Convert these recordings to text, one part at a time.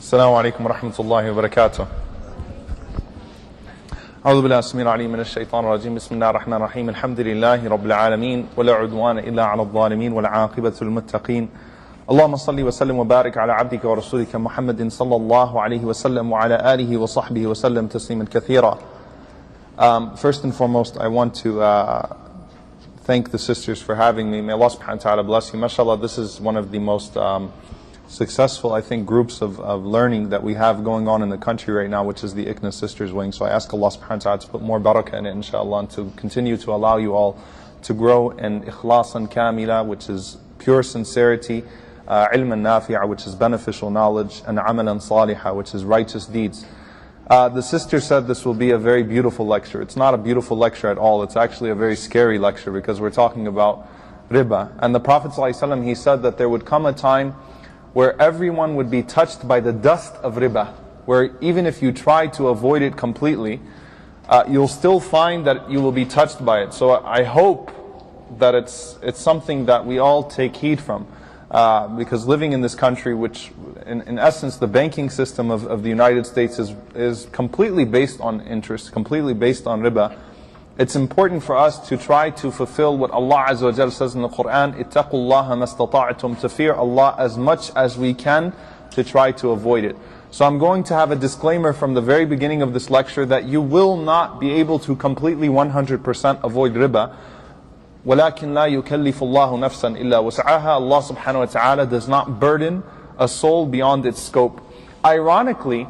السلام عليكم ورحمة الله وبركاته. أعوذ بالله السميع العليم من الشيطان الرجيم. بسم الله الرحمن الرحيم. الحمد لله رب العالمين ولا عدوان إلا على الظالمين والعاقبة للمتقين. اللهم صل وسلم وبارك على عبدك ورسولك محمد صلى الله عليه وسلم وعلى آله وصحبه وسلم تسليما كثيرا. First and foremost, I want to thank the sisters for having me. May Allah subhanahu wa ta'ala bless you. MashaAllah, this is one of the most successful, I think, groups of learning that we have going on in the country right now, which is the ICNA Sisters Wing. So I ask Allah subhanahu wa ta'ala to put more barakah in it, inshallah, and to continue to allow you all to grow in ikhlasan kamila, which is pure sincerity, ilman nafi'a, which is beneficial knowledge, and amalan salihah, which is righteous deeds. The sister said this will be a very beautiful lecture. It's not a beautiful lecture at all. It's actually a very scary lecture because we're talking about riba. And the Prophet ﷺ, he said that there would come a time where everyone would be touched by the dust of riba, where even if you try to avoid it completely, you'll still find that you will be touched by it. So I hope that it's something that we all take heed from, because living in this country, which in essence the banking system of the United States is completely based on interest, completely based on riba. It's important for us to try to fulfill what Allah Azza wa Jalla says in the Quran, اتَّقُوا اللَّهَ مَسْتَطَعْتُمْ, to fear Allah as much as we can, to try to avoid it. So I'm going to have a disclaimer from the very beginning of this lecture that you will not be able to completely 100% avoid riba. وَلَكِنْ لَا يُكَلِّفُ اللَّهُ نَفْسًا إِلَّا وَسْعَهَا. Allah subhanahu wa ta'ala does not burden a soul beyond its scope. Ironically,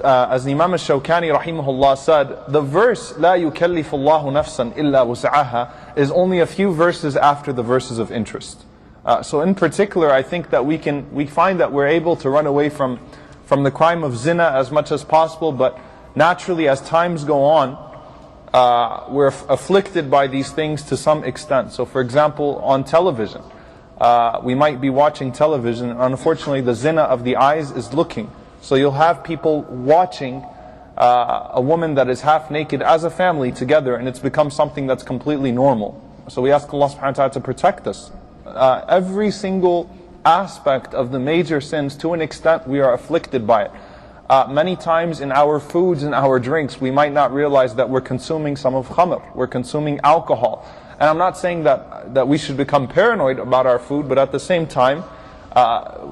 as the Imam al-Shawkani rahimahullah said, the verse لا يكلف الله نفسا إلا وسعها is only a few verses after the verses of interest. So in particular, I think that we find that we're able to run away from the crime of zina as much as possible, but naturally as times go on, we're afflicted by these things to some extent. So for example, on television, we might be watching television, and unfortunately the zina of the eyes is looking. So you'll have people watching a woman that is half naked as a family together, and it's become something that's completely normal. So we ask Allah subhanahu wa ta'ala to protect us. Every single aspect of the major sins, to an extent, we are afflicted by it. Many times in our foods and our drinks, we might not realize that we're consuming some of khamr, we're consuming alcohol. And I'm not saying that we should become paranoid about our food, but at the same time,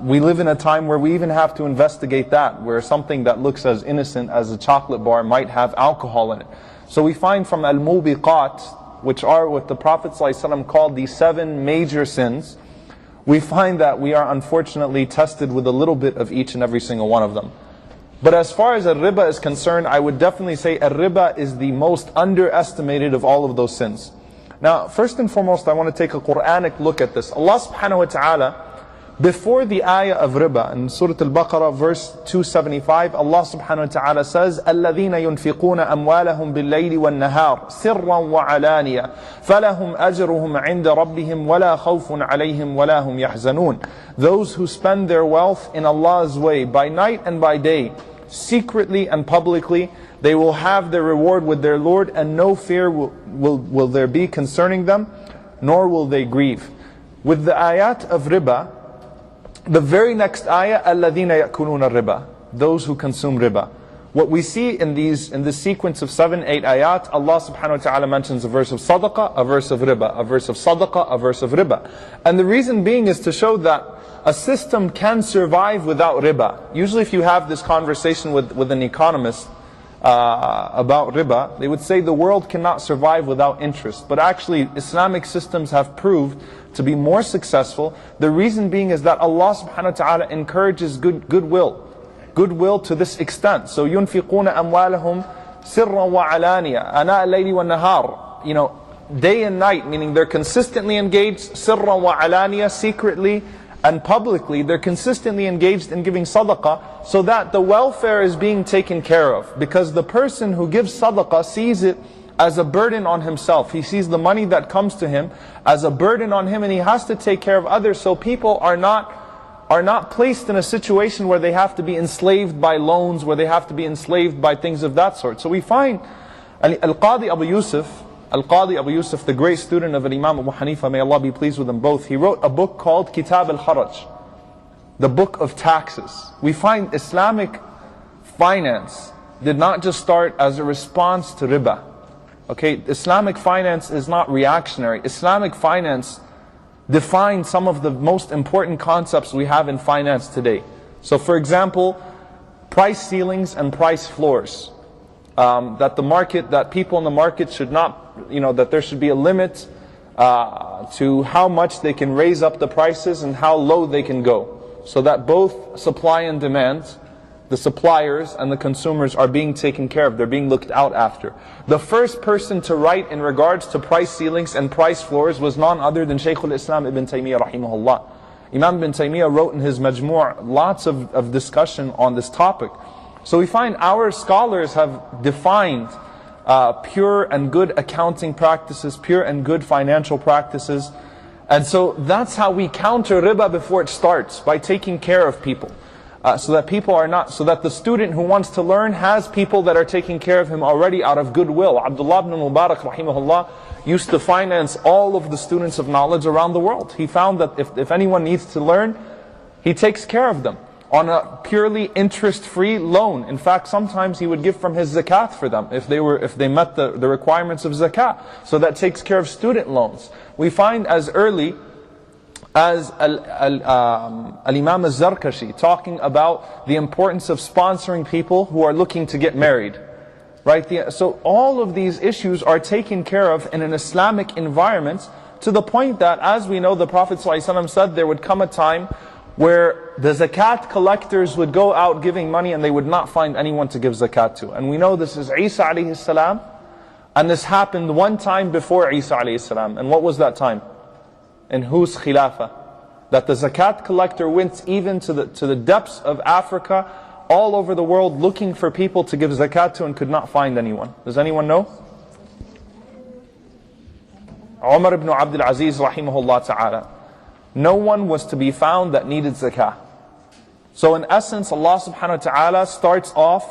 we live in a time where we even have to investigate that, where something that looks as innocent as a chocolate bar might have alcohol in it. So we find from al-mubiqat, which are what the Prophet ﷺ called the 7 major sins, we find that we are unfortunately tested with a little bit of each and every single one of them. But as far as riba is concerned, I would definitely say riba is the most underestimated of all of those sins. Now, first and foremost, I want to take a Quranic look at this. Allah subhanahu wa ta'ala, before the ayah of riba, in Surah Al-Baqarah, verse 275, Allah subhanahu wa ta'ala says, الَّذِينَ يُنْفِقُونَ أَمْوَالَهُمْ بِاللَّيْلِ وَالنَّهَارِ سِرًّا وَعَلَانِيَةً فَلَهُمْ أَجْرُهُمْ عِنْدَ رَبِّهِمْ وَلَا خَوْفٌ عَلَيْهِمْ وَلَا هُمْ يَحْزَنُونَ. Those who spend their wealth in Allah's way, by night and by day, secretly and publicly, they will have their reward with their Lord, and no fear will there be concerning them, nor will they grieve. With the ayat of riba, the very next ayah, الَّذِينَ يَأْكُلُونَ الرِّبَى, those who consume riba. What we see in this sequence of 7, 8 ayat, Allah subhanahu wa ta'ala mentions a verse of sadaqah, a verse of riba, a verse of sadaqah, a verse of riba. And the reason being is to show that a system can survive without riba. Usually if you have this conversation with an economist about riba, they would say the world cannot survive without interest. But actually Islamic systems have proved to be more successful. The reason being is that Allah subhanahu wa ta'ala encourages goodwill to this extent. So يُنْفِقُونَ أَمْوَالَهُمْ سِرًّا وَعَلَانِيَةً أَنَاءَ اللَّيْلِ وَالنَّهَارِ, day and night, meaning they're consistently engaged, سِرًّا وَعَلَانِيَةً, secretly and publicly, they're consistently engaged in giving sadaqah, so that the welfare is being taken care of. Because the person who gives sadaqah sees it as a burden on himself. He sees the money that comes to him as a burden on him, and he has to take care of others. So people are not placed in a situation where they have to be enslaved by loans, where they have to be enslaved by things of that sort. So we find Al-Qadi Abu Yusuf, the great student of Imam Abu Hanifa, may Allah be pleased with them both, he wrote a book called Kitab al-Kharaj. the book of taxes. We find Islamic finance did not just start as a response to riba. Okay, Islamic finance is not reactionary. Islamic finance defines some of the most important concepts we have in finance today. So for example, price ceilings and price floors. That people in the market should not, that there should be a limit to how much they can raise up the prices and how low they can go. So that both supply and demand, the suppliers and the consumers are being taken care of, they're being looked out after. The first person to write in regards to price ceilings and price floors was none other than Sheikh al-Islam ibn Taymiyyah rahimahullah. Imam ibn Taymiyyah wrote in his Majmu' lots of discussion on this topic. So we find our scholars have defined pure and good accounting practices, pure and good financial practices. And so that's how we counter riba before it starts, by taking care of people. So that the student who wants to learn has people that are taking care of him already out of goodwill. Abdullah ibn Mubarak rahimahullah used to finance all of the students of knowledge around the world. He found that if anyone needs to learn, he takes care of them on a purely interest-free loan. In fact, sometimes he would give from his zakat for them if they met the requirements of zakat. So that takes care of student loans. We find as early as Al-Imam al-Zarkashi talking about the importance of sponsoring people who are looking to get married. Right? So all of these issues are taken care of in an Islamic environment, to the point that, as we know, the Prophet ﷺ said there would come a time where the zakat collectors would go out giving money and they would not find anyone to give zakat to. And we know this is Isa alayhi salam, and this happened one time before Isa alayhi salam. And what was that time? In whose khilafah? That the zakat collector went even to the depths of Africa, all over the world, looking for people to give zakat to and could not find anyone. Does anyone know? Omar ibn Abdul Aziz rahimahullah ta'ala. No one was to be found that needed zakah. So in essence, Allah subhanahu wa ta'ala starts off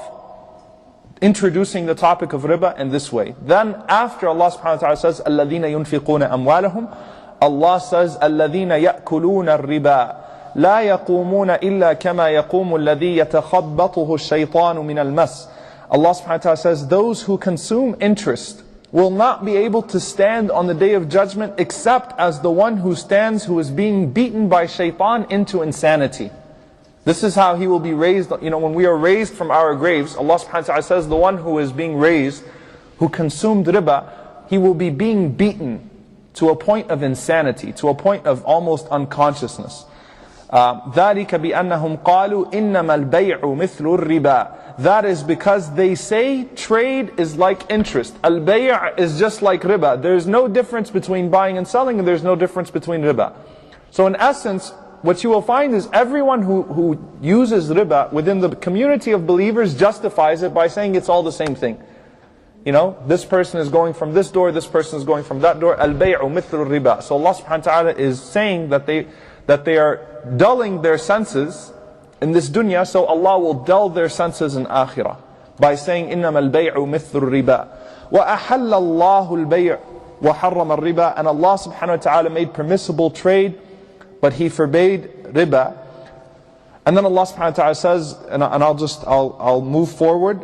introducing the topic of riba in this way. Then after Allah subhanahu wa ta'ala says, الَّذِينَ يُنْفِقُونَ أَمْوَالَهُمْ, Allah says, الَّذِينَ يَأْكُلُونَ الرِّبَا لا يقومون إلا كما يقوم الذي يتخبطه الشيطان من المس. Allah subhanahu wa ta'ala says, those who consume interest will not be able to stand on the day of judgment except as the one who stands who is being beaten by shaitan into insanity. This is how he will be raised. When we are raised from our graves, Allah subhanahu wa ta'ala says, the one who is being raised, who consumed riba, he will be being beaten to a point of insanity, to a point of almost unconsciousness. ذَلِكَ بِأَنَّهُمْ قَالُوا إِنَّمَا الْبَيْعُ مِثْلُ الرِّبَا. That is because they say trade is like interest. Al-bay' is just like riba. There's no difference between buying and selling, and there's no difference between riba. So in essence, what you will find is everyone who uses riba within the community of believers justifies it by saying it's all the same thing. This person is going from this door, this person is going from that door. Al-bay'u mithlu riba. So Allah subhanahu wa ta'ala is saying that they are dulling their senses in this dunya, so Allah will dull their senses in akhirah by saying, إِنَّمَا الْبَيْعُ مِثْلُ الرِّبَا وَأَحَلَّ اللَّهُ الْبَيْعُ وَحَرَّمَ الرِّبَا. And Allah subhanahu wa ta'ala made permissible trade, but He forbade riba. And then Allah subhanahu wa ta'ala says, and I'll move forward,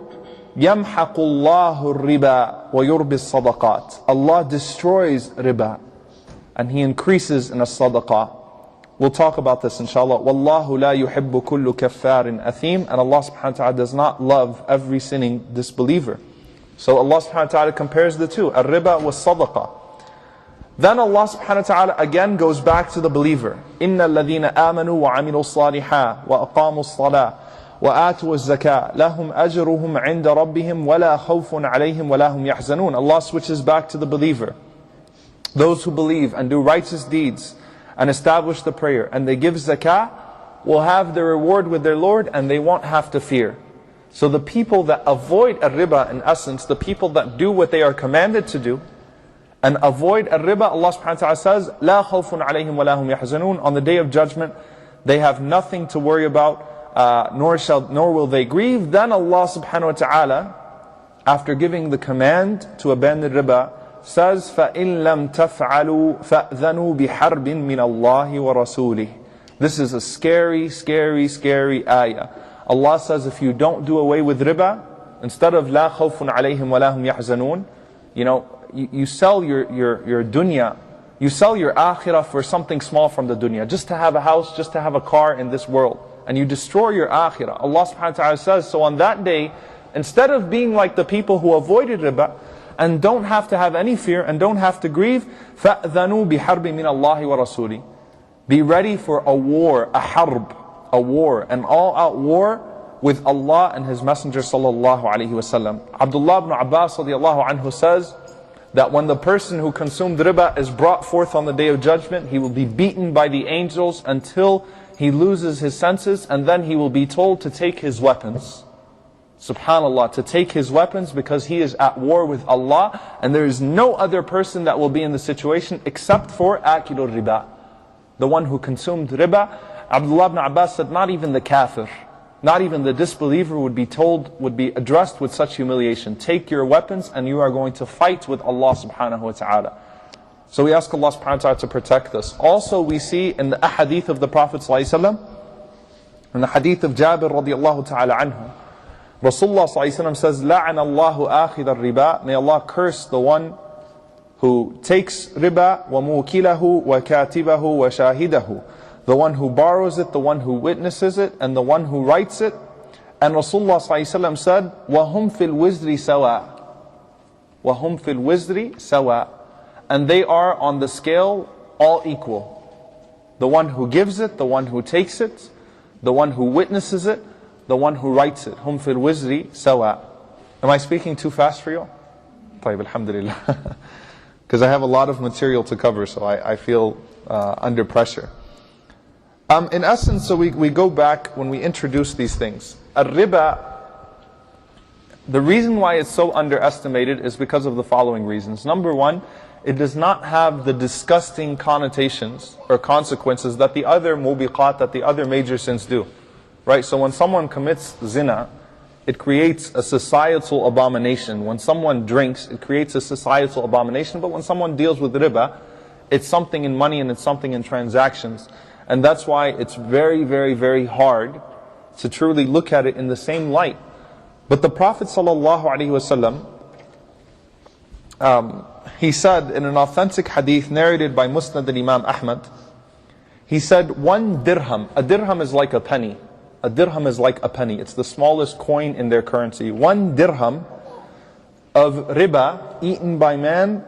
يَمْحَقُ اللَّهُ الرِّبَا وَيُرْبِ الصَّدَقَاتِ. Allah destroys riba and He increases in a sadaqah. We'll talk about this inshallah. وَاللَّهُ لَا يُحِبُّ كُلُّ كَفَّارٍ أَثِيمٍ. And Allah subhanahu wa ta'ala does not love every sinning disbeliever. So Allah subhanahu wa ta'ala compares the two, al-riba was sadaqah. Then Allah subhanahu wa ta'ala again goes back to the believer. إِنَّ الَّذِينَ آمَنُوا وَعَمِلُوا الصَّالِحَاتِ وَأَقَامُوا الصَّلَاةِ وَآتُوا الزَّكَاةِ لَهُمْ أَجْرُهُمْ عِنْدَ رَبِّهِمْ وَلَا خَوْفٌ عَلَيْهِمْ وَلَا هُمْ يَحْزَنُونَ. Allah switches back to the believer. Those who believe and do righteous deeds and establish the prayer and they give zakah will have their reward with their Lord and they won't have to fear. So the people that avoid riba, in essence, the people that do what they are commanded to do and avoid riba, Allah subhanahu wa ta'ala says, لا خوف عليهم ولا هم يحزنون. On the day of judgment, they have nothing to worry about, nor will they grieve. Then Allah subhanahu wa ta'ala, after giving the command to abandon riba, says, فَإِن لَمْ تَفْعَلُوا فَأْذَنُوا بِحَرْبٍ مِّنَ اللَّهِ وَرَسُولِهِ. This is a scary, scary, scary ayah. Allah says if you don't do away with riba, instead of لا خوف عليهم ولا هم يحزنون, you sell your dunya, you sell your akhirah for something small from the dunya, just to have a house, just to have a car in this world, and you destroy your akhirah. Allah subhanahu wa ta'ala says, so on that day, instead of being like the people who avoided riba, and don't have to have any fear, and don't have to grieve, فَأْذَنُوا بِحَرْبٍ مِّنَ اللَّهِ وَرَسُولِهِ. Be ready for a war, a harb, a war, an all-out war with Allah and His Messenger sallallahu alaihi wasallam. Abdullah ibn Abbas radiallahu anhu says that when the person who consumed riba is brought forth on the Day of Judgment, he will be beaten by the angels until he loses his senses, and then he will be told to take his weapons. Subhanallah, to take his weapons, because he is at war with Allah, and there is no other person that will be in the situation except for akilur riba, the one who consumed riba. Abdullah ibn Abbas said not even the kafir, not even the disbeliever would be addressed with such humiliation. Take your weapons and you are going to fight with Allah subhanahu wa ta'ala. So we ask Allah subhanahu wa ta'ala to protect us. Also we see in the ahadith of the Prophet sallallahu alaihi wasallam, in the hadith of Jabir radiallahu ta'ala anhu, Rasulullah sallallahu alaihi wasallam says, لَعَنَ اللَّهُ آخِذَ الرِّبَى. May Allah curse the one who takes riba, وَمُوكِلَهُ وَكَاتِبَهُ وَشَاهِدَهُ. The one who borrows it, the one who witnesses it, and the one who writes it. And Rasulullah ﷺ said, وَهُمْ فِي الْوِزْرِ سَوَاء. وَهُمْ فِي الْوِزْرِ سَوَاء. And they are on the scale all equal. The one who gives it, the one who takes it, the one who witnesses it, the one who writes it. هُمْ فِي الْوِزْرِ سَوَاء. Am I speaking too fast for you? طيب, alhamdulillah. Because I have a lot of material to cover, so I feel under pressure. In essence, so we go back when we introduce these things. Riba, the reason why it's so underestimated is because of the following reasons. Number one, it does not have the disgusting connotations or consequences that the other mubiqat, that the other major sins do. Right? So when someone commits zina, it creates a societal abomination. When someone drinks, it creates a societal abomination. But when someone deals with riba, it's something in money and it's something in transactions. And that's why it's very, very, very hard to truly look at it in the same light. But the Prophet ﷺ, he said in an authentic hadith narrated by Musnad al-Imam Ahmad, he said, 1 dirham, a dirham is like a penny. A dirham is like a penny. It's the smallest coin in their currency. 1 dirham of riba eaten by man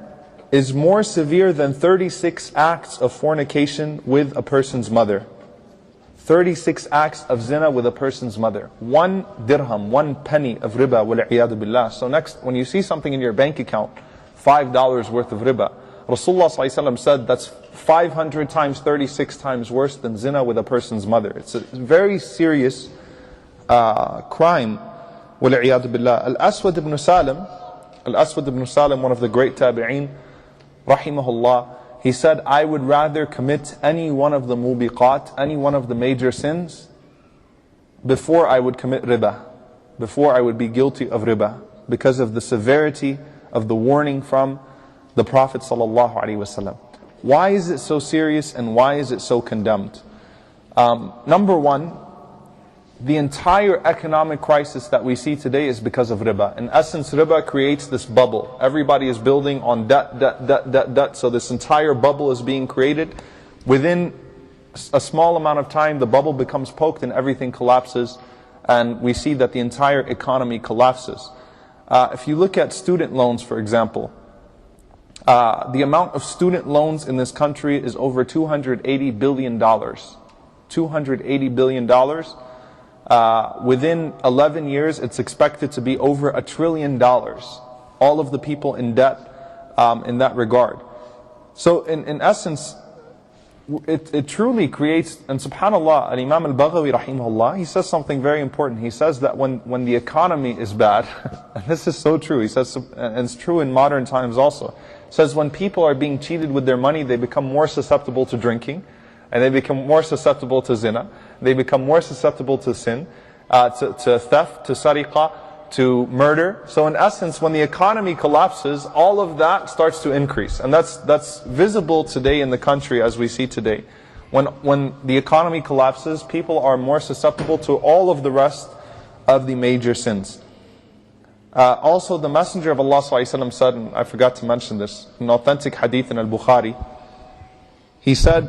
is more severe than 36 acts of fornication with a person's mother. 36 acts of zina with a person's mother. 1 dirham, 1 penny of riba, wal-'iyadu billah. So next, when you see something in your bank account, $5 worth of riba, Rasulullah ﷺ said that's 500 times, 36 times worse than zina with a person's mother. It's a very serious crime, wal-'iyadu billah. Al-Aswad ibn Salim, one of the great tabi'een, rahimahullah, he said, I would rather commit any one of the mubiqat, any one of the major sins, before I would commit riba, before I would be guilty of riba, because of the severity of the warning from the Prophet ﷺ. Why is it so serious and why is it so condemned? Number one, the entire economic crisis that we see today is because of riba. In essence, riba creates this bubble. Everybody is building on debt. So this entire bubble is being created. Within a small amount of time, the bubble becomes poked and everything collapses. And we see that the entire economy collapses. If you look at student loans, for example, the amount of student loans in this country is over $280 billion. $280 billion. Within 11 years, it's expected to be over $1 trillion. All of the people in debt in that regard. So in essence, it truly creates, and subhanAllah, Imam al-Baghawi rahimahullah, he says something very important. He says that when the economy is bad, and this is so true, he says, and it's true in modern times also, he says when people are being cheated with their money, they become more susceptible to drinking, and they become more susceptible to zina, they become more susceptible to sin, to theft, to sariqah, to murder. So in essence, when the economy collapses, all of that starts to increase. And that's visible today in the country as we see today. When the economy collapses, people are more susceptible to all of the rest of the major sins. Also, the Messenger of Allah ﷺ said, and I forgot to mention this, an authentic hadith in Al-Bukhari, he said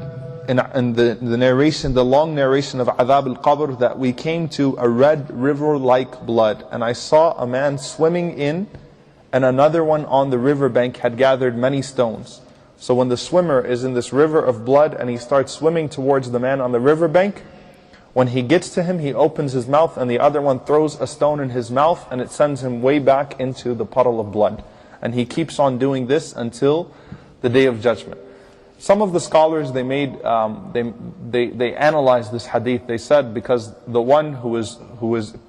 in the narration, the long narration of Adhab al-Qabr, that we came to a red river like blood, and I saw a man swimming in, and another one on the riverbank had gathered many stones. So when the swimmer is in this river of blood and he starts swimming towards the man on the riverbank, when he gets to him, he opens his mouth and the other one throws a stone in his mouth and it sends him way back into the puddle of blood. And he keeps on doing this until the Day of Judgment. Some of the scholars, they analyzed this hadith. They said because the one who is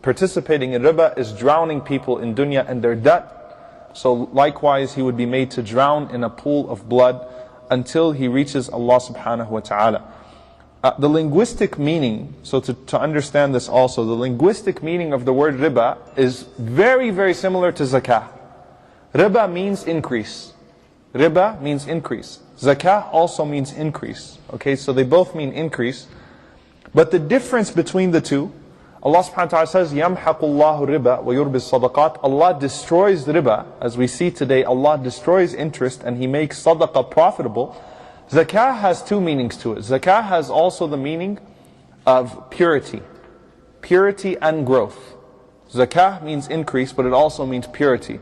participating in riba is drowning people in dunya and their debt, so likewise he would be made to drown in a pool of blood until he reaches Allah subhanahu wa ta'ala. The linguistic meaning, so to understand this also, the linguistic meaning of the word riba is very, very similar to zakah. Riba means increase. Riba means increase. Zakah also means increase. Okay, so they both mean increase. But the difference between the two, Allah subhanahu wa ta'ala says, يَمْحَقُ اللَّهُ الرِّبَى وَيُرْبِ الصَّدَقَاتِ. Allah destroys riba. As we see today, Allah destroys interest and He makes sadaqah profitable. Zakah has two meanings to it. Zakah has also the meaning of purity. Purity and growth. Zakah means increase, but it also means purity.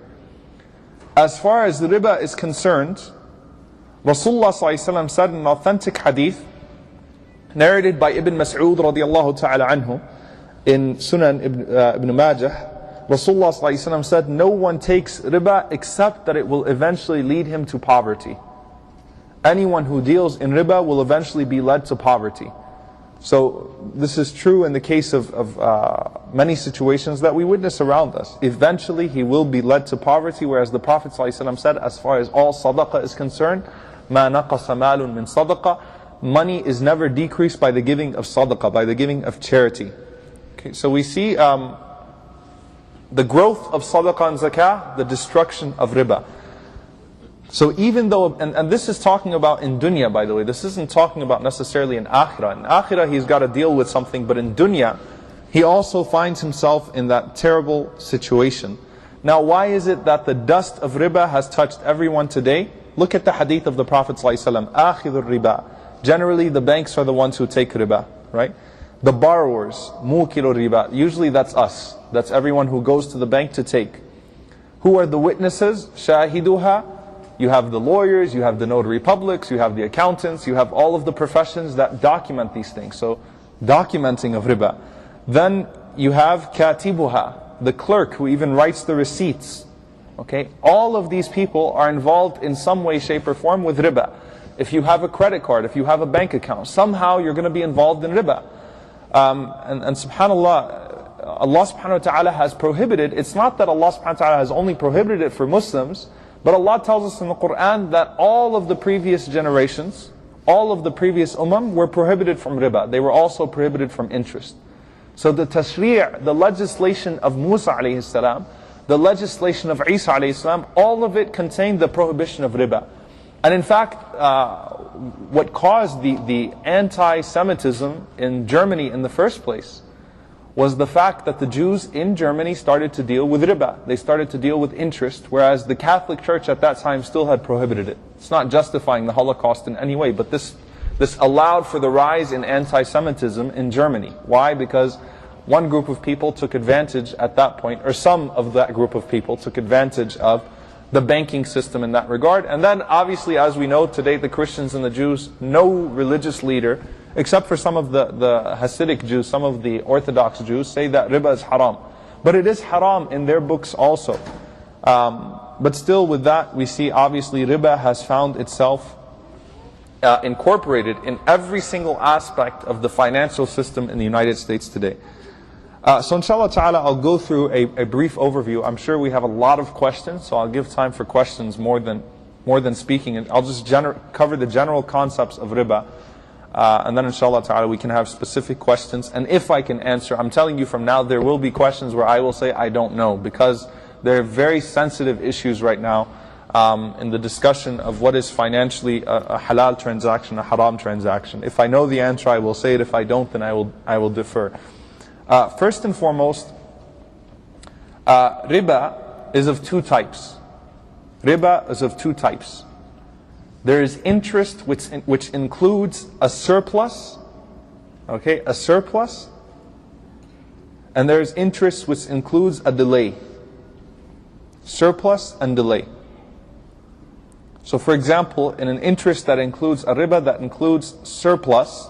As far as the riba is concerned, Rasulullah ﷺ said in an authentic hadith, narrated by Ibn Mas'ud radiallahu ta'ala anhu, in Sunan Ibn Majah, Rasulullah ﷺ said, no one takes riba except that it will eventually lead him to poverty. Anyone who deals in riba will eventually be led to poverty. So this is true in the case of many situations that we witness around us. Eventually he will be led to poverty, whereas the Prophet ﷺ said, as far as all sadaqah is concerned, مَا نَقَصَ مَالٌ مِّن صَدَقَةٍ, money is never decreased by the giving of sadaqah, by the giving of charity. Okay, so we see the growth of sadaqah and zakah, the destruction of riba. So even though, and this is talking about in dunya, by the way, this isn't talking about necessarily in akhirah. In akhirah he's got to deal with something, but in dunya he also finds himself in that terrible situation. Now why is it that the dust of riba has touched everyone today? Look at the hadith of the Prophet ﷺ, آخِذُ الرِّبَى. Generally the banks are the ones who take riba, right? The borrowers, مُوكِلُ الرِّبَى. Usually that's us. That's everyone who goes to the bank to take. Who are the witnesses? شَاهِدُهَا. You have the lawyers, you have the notary publics, you have the accountants, you have all of the professions that document these things. So, documenting of riba. Then you have katibuha, the clerk who even writes the receipts. Okay, all of these people are involved in some way, shape or form with riba. If you have a credit card, if you have a bank account, somehow you're going to be involved in riba. And subhanAllah, Allah subhanahu wa ta'ala has prohibited, it's not that Allah subhanahu wa ta'ala has only prohibited it for Muslims, but Allah tells us in the Quran that all of the previous generations, all of the previous were prohibited from riba. They were also prohibited from interest. So the tashri', the legislation of Musa alayhi salam, the legislation of Isa alayhi salam, all of it contained the prohibition of riba. And in fact, what caused the anti-Semitism in Germany in the first place was the fact that the Jews in Germany started to deal with riba. They started to deal with interest, whereas the Catholic Church at that time still had prohibited it. It's not justifying the Holocaust in any way, but this allowed for the rise in anti-Semitism in Germany. Why? Because one group of people took advantage at that point, or some of that group of people took advantage of the banking system in that regard. And then obviously, as we know today, the Christians and the Jews, no religious leader, except for some of the Hasidic Jews, some of the Orthodox Jews, say that riba is haram. But it is haram in their books also. But still with that, we see obviously riba has found itself incorporated in every single aspect of the financial system in the United States today. So inshallah ta'ala, I'll go through a brief overview. I'm sure we have a lot of questions, so I'll give time for questions more than speaking. And I'll just cover the general concepts of riba. And then inshallah ta'ala we can have specific questions. And if I can answer, I'm telling you from now, there will be questions where I will say I don't know, because they're very sensitive issues right now. in the discussion of what is financially a halal transaction, a haram transaction. If I know the answer, I will say it. If I don't, then I will defer. First and foremost, riba is of two types. Riba is of two types. There is interest which includes a surplus, okay, a surplus, and there is interest which includes a delay. Surplus and delay. So for example, in an interest that includes a riba, that includes surplus,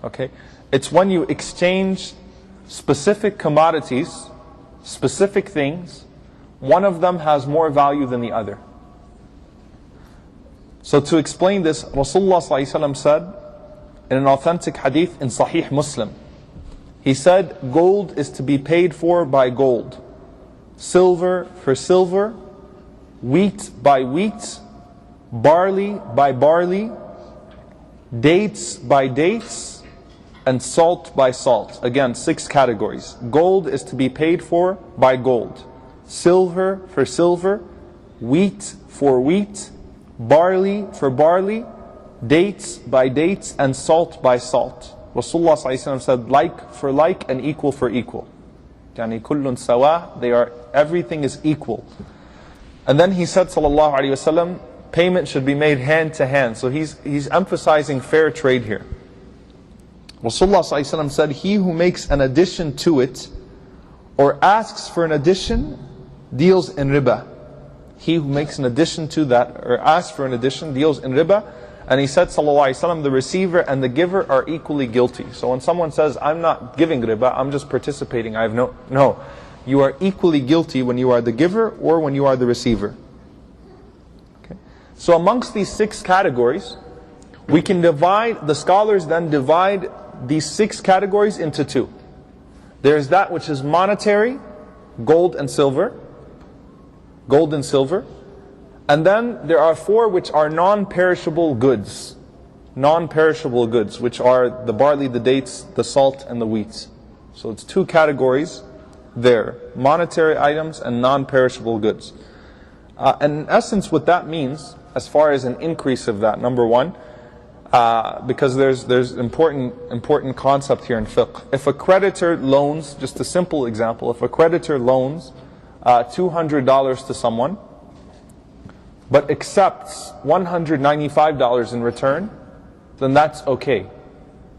okay, it's when you exchange specific commodities, specific things, one of them has more value than the other. So to explain this, Rasulullah ﷺ said in an authentic hadith in Sahih Muslim, he said, gold is to be paid for by gold, silver for silver, wheat by wheat, barley by barley, dates by dates, and salt by salt. Again, 6 categories. Gold is to be paid for by gold, silver for silver, wheat for wheat, barley for barley, dates by dates, and salt by salt. Rasulullah ﷺ said, like for like and equal for equal. Yani kullun sawa, everything is equal. And then he said, sallallahu alaihi wasallam, payment should be made hand to hand. So he's emphasizing fair trade here. Rasulullah ﷺ said, he who makes an addition to it or asks for an addition deals in riba. He who makes an addition to that or asks for an addition deals in riba. And he said, sallallahu alaihi wasallam, the receiver and the giver are equally guilty. So when someone says, I'm not giving riba, I'm just participating, I have no. You are equally guilty when you are the giver or when you are the receiver. Okay. So amongst these 6 categories, we can the scholars then divide these 6 categories into 2. There's that which is monetary, gold and silver. And then there are 4 which are non-perishable goods. Non-perishable goods, which are the barley, the dates, the salt, and the wheat. So it's 2 categories there. Monetary items and non-perishable goods. And in essence, what that means, as far as an increase of that, number 1, because there's important concept here in fiqh. If a creditor loans, just a simple example, if a creditor loans $200 to someone, but accepts $195 in return, then that's okay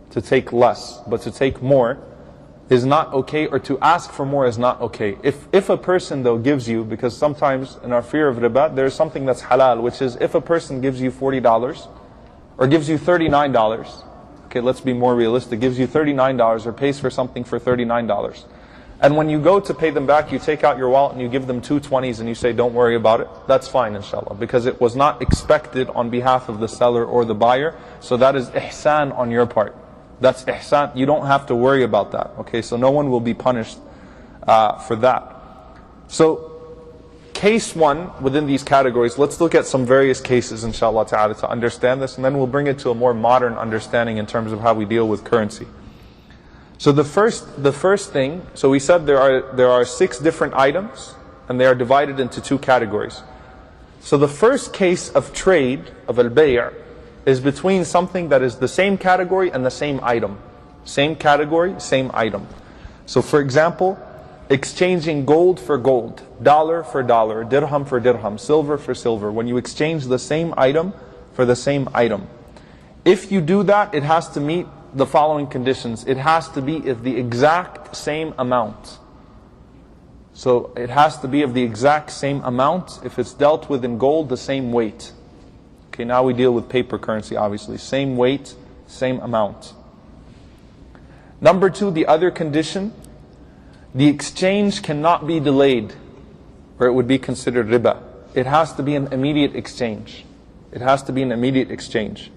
to take less. But to take more is not okay, or to ask for more is not okay. If a person though gives you, because sometimes in our fear of riba, there's something that's halal, which is if a person gives you $40 or gives you $39, okay, let's be more realistic, gives you $39 or pays for something for $39. And when you go to pay them back, you take out your wallet and you give them 2 20s and you say, don't worry about it. That's fine, inshallah, because it was not expected on behalf of the seller or the buyer. So that is ihsan on your part. That's ihsan. You don't have to worry about that. Okay, so no one will be punished for that. So case 1 within these categories, let's look at some various cases, inshallah ta'ala, to understand this, and then we'll bring it to a more modern understanding in terms of how we deal with currency. So the first thing, so we said there are 6 different items, and they are divided into 2 categories. So the first case of trade, of al-bay', is between something that is the same category and the same item. Same category, same item. So for example, exchanging gold for gold, dollar for dollar, dirham for dirham, silver for silver. When you exchange the same item for the same item. If you do that, it has to meet the following conditions. It has to be of the exact same amount. So it has to be of the exact same amount. If it's dealt with in gold, the same weight. Okay, now we deal with paper currency, obviously. Same weight, same amount. Number 2, the other condition, the exchange cannot be delayed, or it would be considered riba. It has to be an immediate exchange. It has to be an immediate exchange.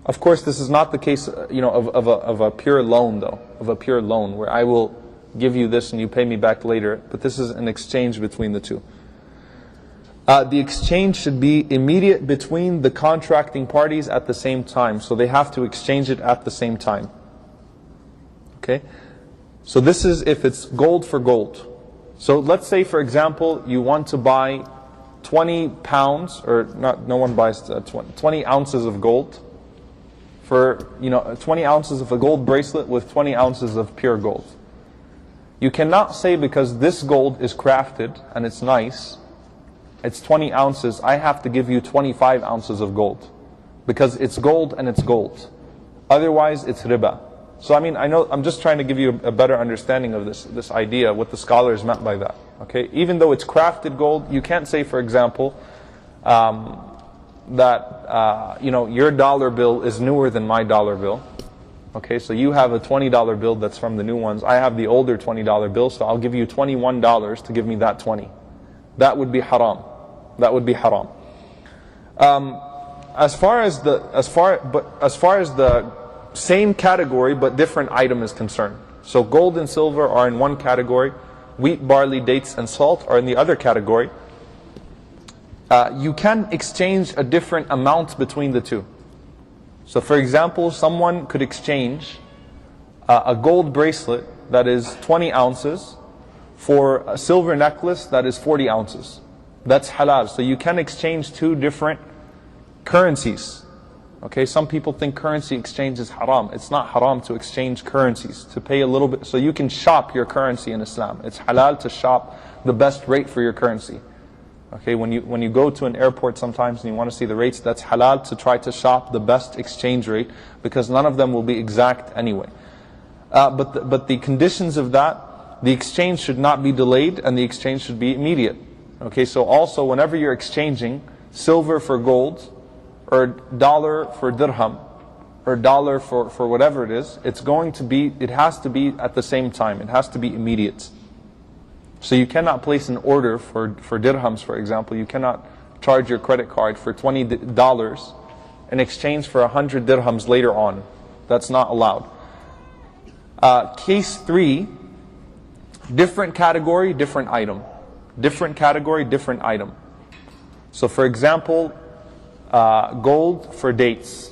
Of course, this is not the case, of a pure loan, though, of a pure loan, where I will give you this and you pay me back later. But this is an exchange between the 2. The exchange should be immediate between the contracting parties at the same time. So they have to exchange it at the same time. Okay? So this is if it's gold for gold. So let's say, for example, you want to buy 20 pounds, or not, no one buys 20 ounces of gold for, 20 ounces of a gold bracelet with 20 ounces of pure gold. You cannot say because this gold is crafted and it's nice, it's 20 ounces, I have to give you 25 ounces of gold. Because it's gold and it's gold. Otherwise, it's riba. So I know, I'm just trying to give you a better understanding of this idea, what the scholars meant by that. Okay, even though it's crafted gold, you can't say, for example, that your dollar bill is newer than my dollar bill. Okay, so you have a $20 bill that's from the new ones. I have the older $20 bill, so I'll give you $21 to give me that 20. That would be haram. That would be haram. As far as the same category but different item is concerned. So gold and silver are in one category, wheat, barley, dates, and salt are in the other category. You can exchange a different amount between the two. So for example, someone could exchange a gold bracelet that is 20 ounces for a silver necklace that is 40 ounces. That's halal. So you can exchange two different currencies. Okay, some people think currency exchange is haram. It's not haram to exchange currencies, to pay a little bit. So you can shop your currency in Islam. It's halal to shop the best rate for your currency. Okay, when you go to an airport sometimes and you want to see the rates, that's halal to try to shop the best exchange rate, because none of them will be exact anyway. But the conditions of that, the exchange should not be delayed and the exchange should be immediate. Okay, so also whenever you're exchanging silver for gold, or dollar for dirham, or dollar for whatever it is, it has to be at the same time. It has to be immediate. So you cannot place an order for dirhams, for example. You cannot charge your credit card for $20 in exchange for 100 dirhams later on. That's not allowed. Case 3, different category, different item. Different category, different item. So for example, gold for dates,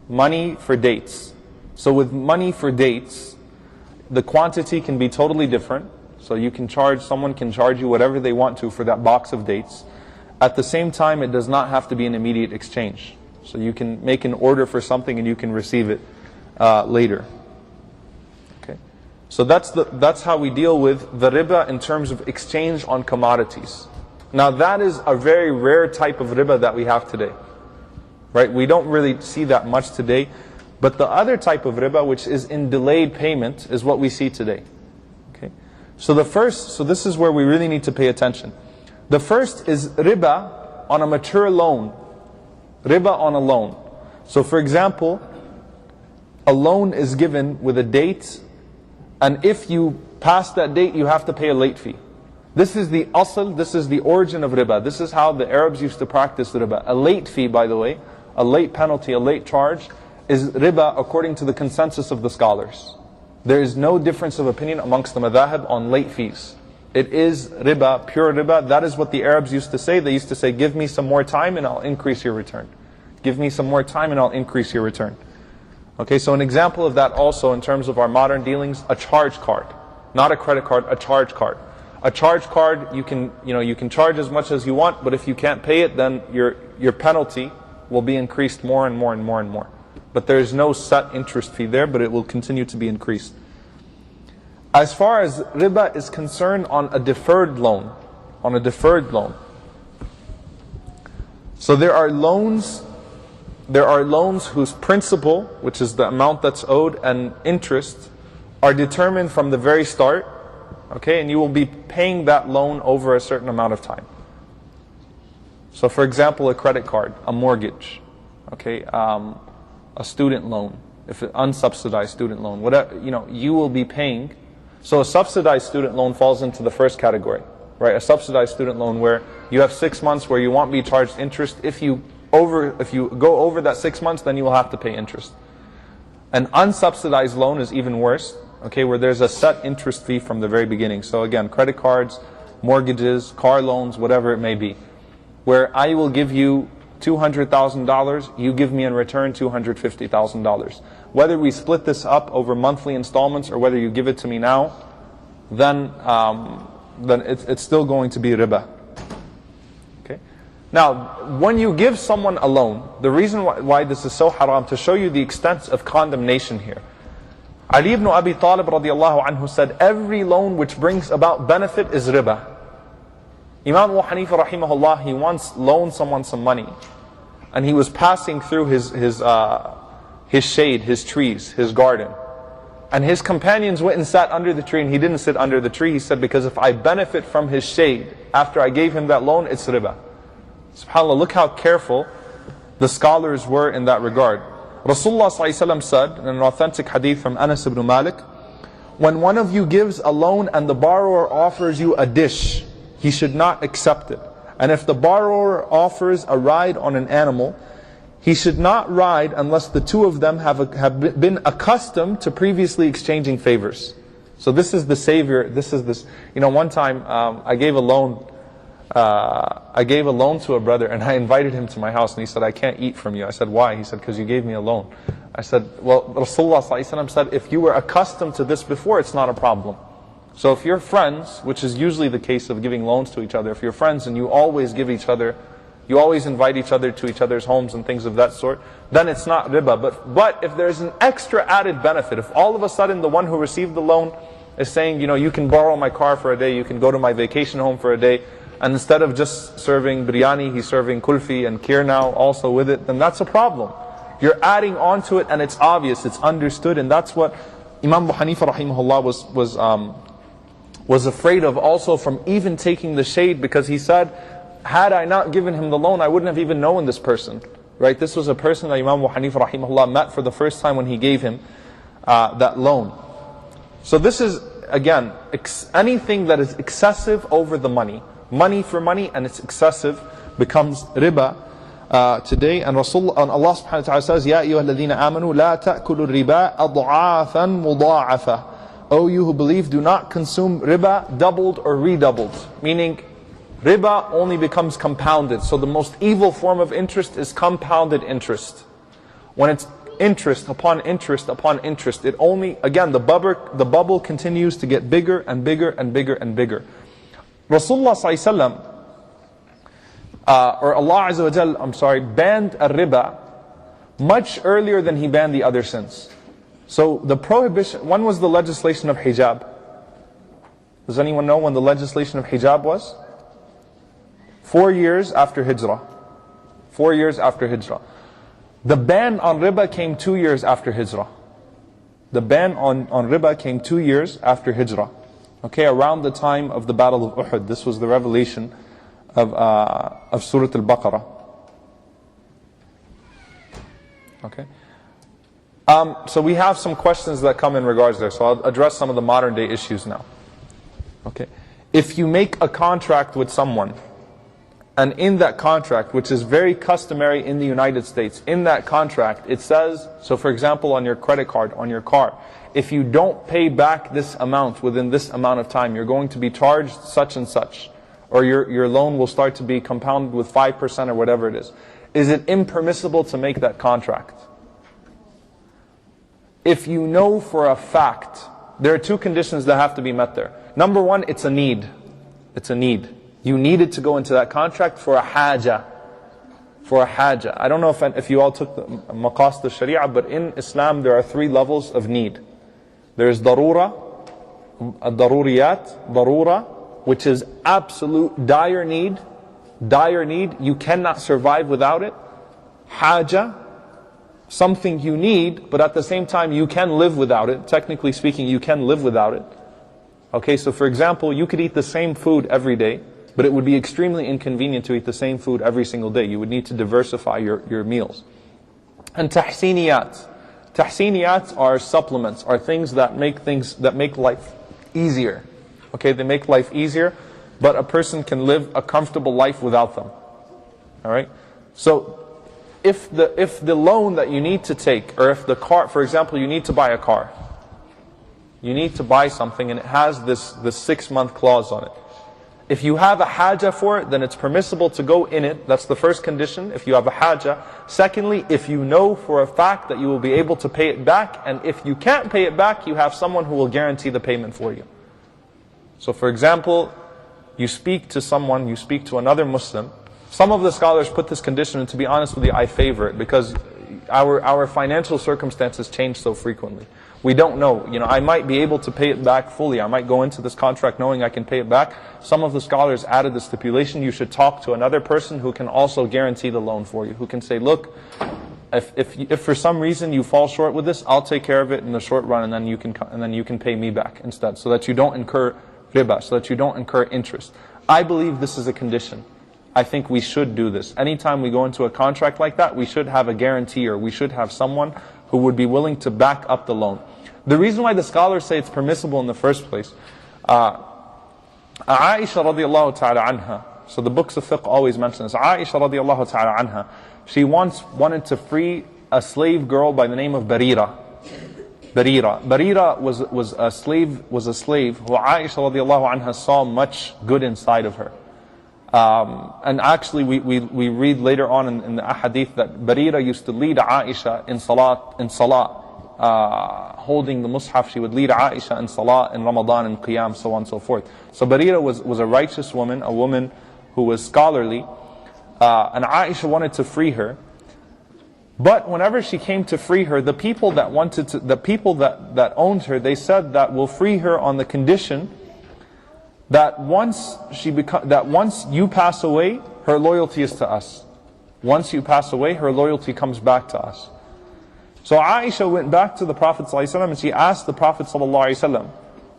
money for dates. So with money for dates, the quantity can be totally different. So someone can charge you whatever they want to for that box of dates. At the same time, it does not have to be an immediate exchange. So you can make an order for something and you can receive it later. Okay. So that's how we deal with the riba in terms of exchange on commodities. Now that is a very rare type of riba that we have today. Right? We don't really see that much today. But the other type of riba, which is in delayed payment, is what we see today. Okay? So this is where we really need to pay attention. The first is riba on a mature loan. Riba on a loan. So for example, a loan is given with a date, and if you pass that date, you have to pay a late fee. This is the asl, this is the origin of riba. This is how the Arabs used to practice riba. A late fee, by the way, a late penalty, a late charge, is riba according to the consensus of the scholars. There is no difference of opinion amongst the madhahib on late fees. It is riba, pure riba. That is what the Arabs used to say. They used to say, give me some more time and I'll increase your return. Give me some more time and I'll increase your return. Okay, so an example of that also in terms of our modern dealings, a charge card. Not a credit card, a charge card. A charge card, you can charge as much as you want, but if you can't pay it, then your penalty will be increased more and more and more and more. But there is no set interest fee there, but it will continue to be increased. As far as riba is concerned on a deferred loan, so there are loans whose principal, which is the amount that's owed, and interest are determined from the very start. Okay, and you will be paying that loan over a certain amount of time. So for example, a credit card, a mortgage, okay, a student loan, if an unsubsidized student loan, whatever, you will be paying. So a subsidized student loan falls into the first category, right? A subsidized student loan where you have 6 months where you won't be charged interest. If you go over that 6 months, then you will have to pay interest. An unsubsidized loan is even worse. Okay, where there's a set interest fee from the very beginning. So again, credit cards, mortgages, car loans, whatever it may be. Where I will give you $200,000, you give me in return $250,000. Whether we split this up over monthly installments or whether you give it to me now, then it's still going to be riba. Okay? Now, when you give someone a loan, the reason why this is so haram, to show you the extent of condemnation here. Ali ibn Abi Talib radiallahu anhu said, every loan which brings about benefit is riba. Imam Abu Hanifa rahimahullah, he once loaned someone some money, and he was passing through his shade, his trees, his garden. And his companions went and sat under the tree, and he didn't sit under the tree. He said, because if I benefit from his shade after I gave him that loan, it's riba. SubhanAllah, look how careful the scholars were in that regard. Rasulullah ﷺ said, in an authentic hadith from Anas ibn Malik, when one of you gives a loan and the borrower offers you a dish, he should not accept it. And if the borrower offers a ride on an animal, he should not ride unless the two of them have been accustomed to previously exchanging favors. So this is the savior. This is this. One time I gave a loan to a brother, and I invited him to my house, and he said, I can't eat from you. I said, why? He said, because you gave me a loan. I said, well, Rasulullah ﷺ said, if you were accustomed to this before, it's not a problem. So if you're friends, which is usually the case of giving loans to each other, if you're friends and you always give each other, you always invite each other to each other's homes and things of that sort, then it's not riba. But if there's an extra added benefit, if all of a sudden the one who received the loan is saying, you can borrow my car for a day, you can go to my vacation home for a day, and instead of just serving biryani, he's serving kulfi and kheer now also with it, then that's a problem. You're adding on to it, and it's obvious, it's understood, and that's what Imam Abu Hanifa rahimahullah was afraid of also, from even taking the shade, because he said, had I not given him the loan, I wouldn't have even known this person. Right? This was a person that Imam Abu Hanifa rahimahullah met for the first time when he gave him that loan. So this is, again, anything that is excessive over the money. Money for money, and it's excessive, becomes riba today. And Allah subhanahu wa ta'ala says, Ya ayyuha alladhina amanu, la ta'kulu riba ad'afan mudha'afa. O you who believe, do not consume riba doubled or redoubled. Meaning, riba only becomes compounded. So the most evil form of interest is compounded interest. When it's interest upon interest upon interest, it only, again, the bubble continues to get bigger and bigger and bigger and bigger. Rasulullah ﷺ, or Allah Azza wa Jal, banned a-riba much earlier than He banned the other sins. So the prohibition, when was the legislation of hijab? Does anyone know when the legislation of hijab was? 4 years after Hijrah. 4 years after Hijrah. The ban on riba came 2 years after Hijrah. The ban on riba came 2 years after Hijrah. Okay, around the time of the Battle of Uhud. This was the revelation of Surah Al-Baqarah. Okay. So we have some questions that come in regards there. So I'll address some of the modern day issues now. Okay. If you make a contract with someone, and in that contract, which is very customary in the United States, in that contract it says, so for example on your credit card, on your car, if you don't pay back this amount within this amount of time, you're going to be charged such and such. Or your loan will start to be compounded with 5% or whatever it is. Is it impermissible to make that contract? If you know for a fact, there are two conditions that have to be met there. Number one, it's a need. It's a need. You needed to go into that contract for a haja. For a haja. I don't know if you all took the maqasid al-sharia, but in Islam there are 3 levels of need. There's darura, daruriyat, darura, which is absolute dire need. Dire need, you cannot survive without it. Haja, something you need, but at the same time you can live without it. Technically speaking, you can live without it. Okay, so for example, you could eat the same food every day, but it would be extremely inconvenient to eat the same food every single day. You would need to diversify your meals. And tahsiniyat. Tahsiniyat are supplements, are things that make life easier. Okay, they make life easier, but a person can live a comfortable life without them. Alright? So, if the loan that you need to take, or if the car, for example, you need to buy a car. You need to buy something and it has this 6-month clause on it. If you have a haja for it, then it's permissible to go in it. That's the first condition, if you have a haja. Secondly, if you know for a fact that you will be able to pay it back, and if you can't pay it back, you have someone who will guarantee the payment for you. So for example, you speak to someone, you speak to another Muslim, Some of the scholars put this condition, and to be honest with you, I favor it, because our financial circumstances change so frequently. We don't know. I might be able to pay it back fully. I might go into this contract knowing I can pay it back. Some of the scholars added the stipulation, you should talk to another person who can also guarantee the loan for you, who can say, look, if for some reason you fall short with this, I'll take care of it in the short run, and then you can pay me back instead, so that you don't incur riba, so that you don't incur interest. I believe this is a condition. I think we should do this. Anytime we go into a contract like that, we should have a guarantor. We should have someone who would be willing to back up the loan. The reason why the scholars say it's permissible in the first place, Aisha radiallahu ta'ala anha, so the books of fiqh always mention this, Aisha radiallahu ta'ala anha, she once wanted to free a slave girl by the name of Barira. Barira was a slave who Aisha radiallahu anha saw much good inside of her. And actually we read later on in the ahadith that Barira used to lead Aisha in salat, holding the mushaf. She would lead Aisha in salat, in Ramadan, in qiyam, so on and so forth. So Barira was a righteous woman, a woman who was scholarly, and Aisha wanted to free her. But whenever she came to free her, the people that owned her, they said that we'll free her on the condition that once you pass away, her loyalty is to us. Once you pass away, her loyalty comes back to us. So Aisha went back to the Prophet ﷺ and she asked the Prophet ﷺ,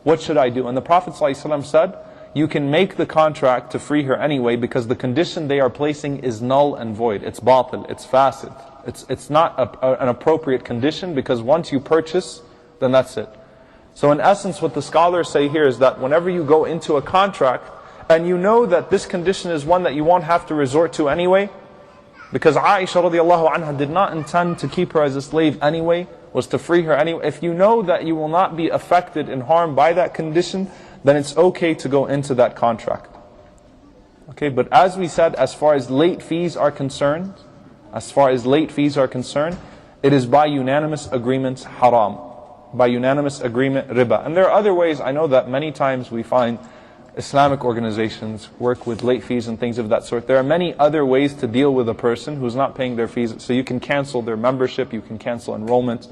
what should I do? And the Prophet ﷺ said, you can make the contract to free her anyway, because the condition they are placing is null and void. It's batil, it's fasid. It's not an appropriate condition, because once you purchase, then that's it. So in essence, what the scholars say here is that whenever you go into a contract, and you know that this condition is one that you won't have to resort to anyway, because Aisha radiallahu anha did not intend to keep her as a slave anyway, was to free her anyway. If you know that you will not be affected and harmed by that condition, then it's okay to go into that contract. Okay, but as we said, as far as late fees are concerned, it is by unanimous agreement haram. By unanimous agreement riba. And there are other ways. I know that many times we find Islamic organizations work with late fees and things of that sort. There are many other ways to deal with a person who's not paying their fees. So you can cancel their membership, you can cancel enrollment,